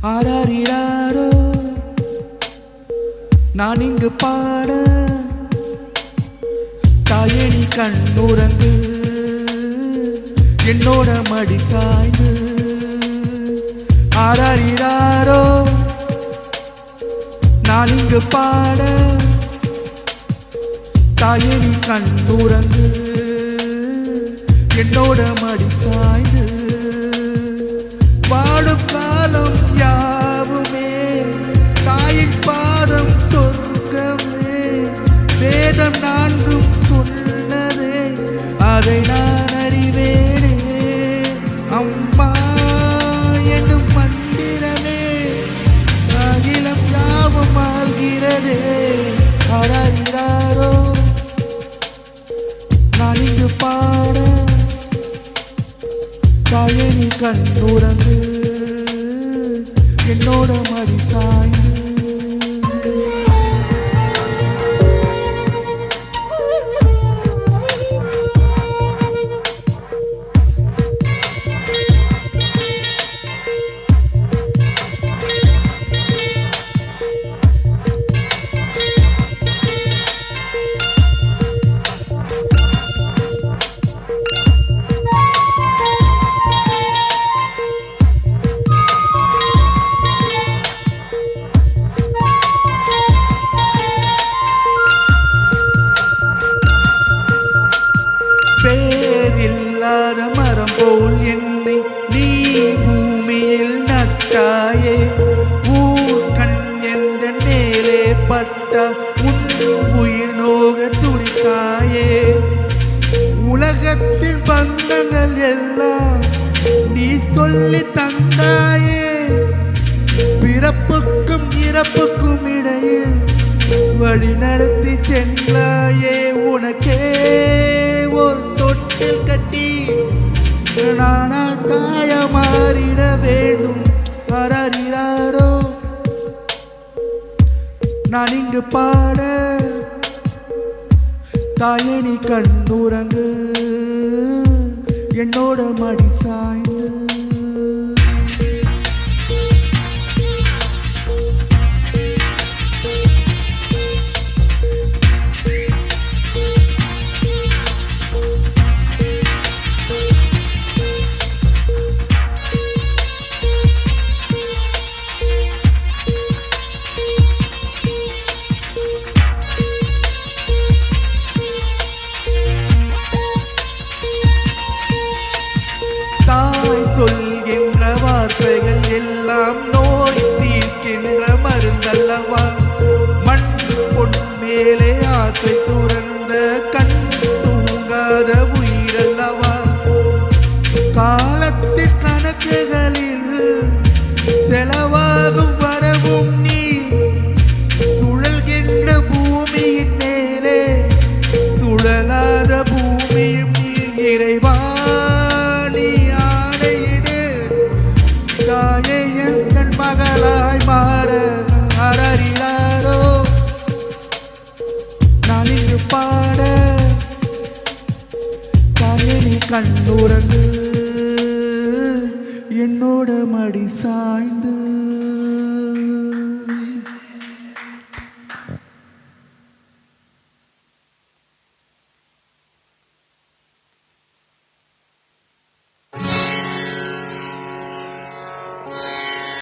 ஆராரிராரோ நான் இங்கு பாட தாயே நீ கண்ணுறங்கு என்னோட மடி சாய்ந்து ஆராரிராரோ நான் இங்கு பாட தாயே நீ கண்ணுறங்கு என்னோட மடி சாய்ந்து வாழும் காலம் யாவுமே தாயின் பாதம் சொர்க்கமே வேதம் நான்கும் சொன்னதே அதை நான் அறிவேனே அம்மா என்னும் மந்திரமே அகிலம் யாவும் ஆகிறதே ஆராரிராரோ நான் இங்கு பாட தாயே நீ கண்ணுறங்கு என்னோட மடி சாய்ந்து பேரில்லாத மரம் போல் என்னை நீ பூமியில் நட்டாயே ஊர் கண் எந்த மேலே பட்டால் உன் உயிர் நோக துடித்தாயே உலகத்தின் பந்தங்கள் எல்லாம் நீ சொல்லி தந்தாயே பிறப்புக்கும் இறப்புக்கும் இடையில் வழி நடத்தி சென்றாயே உனக்கே ஒரு தொட்டில் கட்டி நானா தாய மாறிட வேண்டும் ஆராரிராரோ நான் இங்கு பாட தாயே நீ கண்ணுறங்கு என்னோட மடி சாய்ந்து தாய் சொல்கின்ற வார்த்தைகள் எல்லாம் நோய் தீர்க்கின்ற மருந்தல்லவா மண் பொன் மேலே ஆசை துறந்த கண் தூங்காத உயிரல்லவா காலத்தின் கணக்குகளில் செலவாகும் வரவும் நீ சுழல்கின்ற பூமியின் மேலே சுழலாத பூமியும் நீ இறைவா மகளாய் மாற ஆராரிராரோ நான் இங்கு பாட தாயே நீ கண்ணுறங்கு என்னோட மடி சாய்ந்து